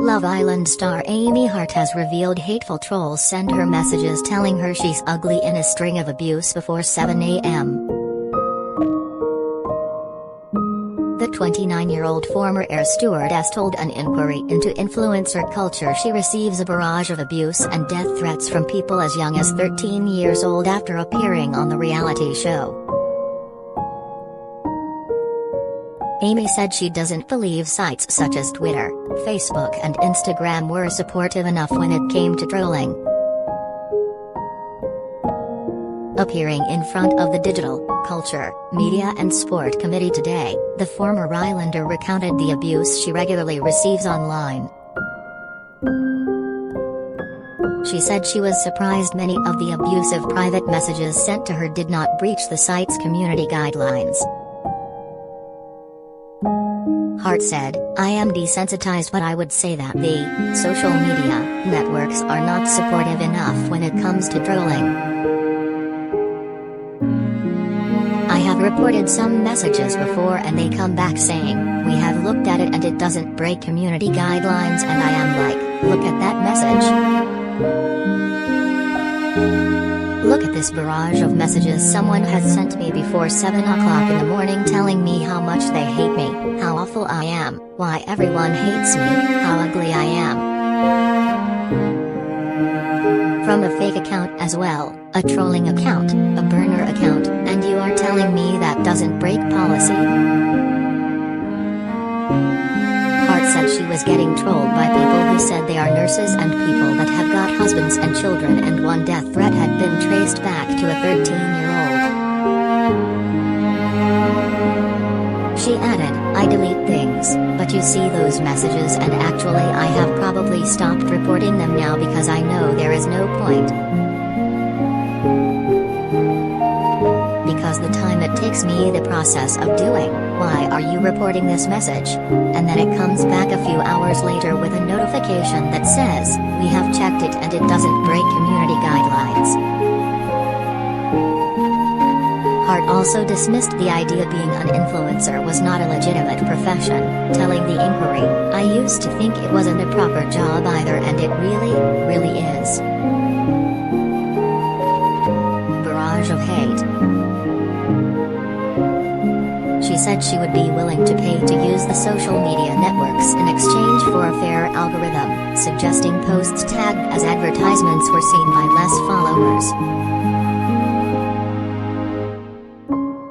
Love Island star Amy Hart has revealed hateful trolls send her messages telling her she's ugly in a string of abuse before 7 a.m. The 29-year-old former air stewardess told an inquiry into influencer culture she receives a barrage of abuse and death threats from people as young as 13 years old after appearing on the reality show. Amy said she doesn't believe sites such as Twitter, Facebook and Instagram were supportive enough when it came to trolling. Appearing in front of the Digital, Culture, Media and Sport Committee today, the former Islander recounted the abuse she regularly receives online. She said she was surprised many of the abusive private messages sent to her did not breach the site's community guidelines. Hart said, "I am desensitized, but I would say that the social media networks are not supportive enough when it comes to trolling. I have reported some messages before and they come back saying, we have looked at it and it doesn't break community guidelines, and I am like, look at that message. Look at this barrage of messages someone has sent me before 7 o'clock in the morning telling me how much they hate me, how awful I am, why everyone hates me, how ugly I am. From a fake account as well, a trolling account, a burner account, and you are telling me that doesn't break policy?" Hart said she was getting trolled by people who said they are nurses and people that have got husbands and children, and one death threat had been traced back to a 13-year-old. She added, "I delete things, but you see those messages, and actually I have probably stopped reporting them now because I know there is no point. Because the time it takes me the process of doing, why are you reporting this message? And then it comes back a few hours later with a notification that says, we have checked it and it doesn't break community guidelines." Hart also dismissed the idea being an influencer was not a legitimate profession, telling the inquiry, "I used to think it wasn't a proper job either, and it really is." Barrage of hate. She said she would be willing to pay to use the social media networks in exchange for a fair algorithm, suggesting posts tagged as advertisements were seen by less followers.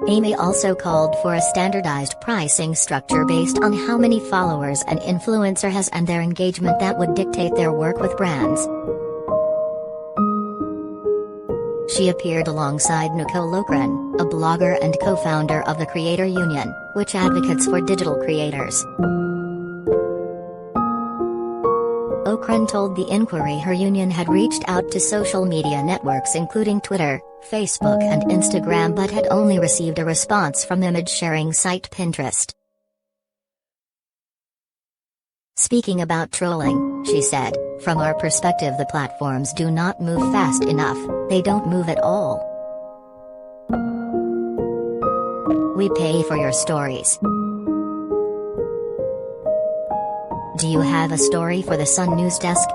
Amy also called for a standardized pricing structure based on how many followers an influencer has and their engagement that would dictate their work with brands. She appeared alongside Nicole Loughran, a blogger and co-founder of the Creator Union, which advocates for digital creators. Loughran told the inquiry her union had reached out to social media networks including Twitter, Facebook and Instagram, but had only received a response from image-sharing site Pinterest. Speaking about trolling, she said, "From our perspective, the platforms do not move fast enough, they don't move at all. We pay for your stories. Do you have a story for the Sun News Desk?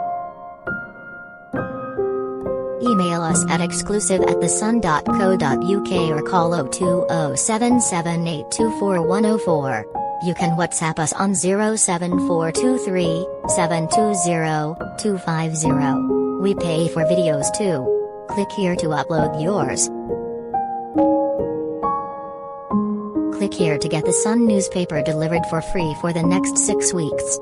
Email us at exclusive@thesun.co.uk or call 02077824104. You can WhatsApp us on 07423 720 250. We pay for videos too. Click here to upload yours. Click here to get the Sun newspaper delivered for free for the next 6 weeks.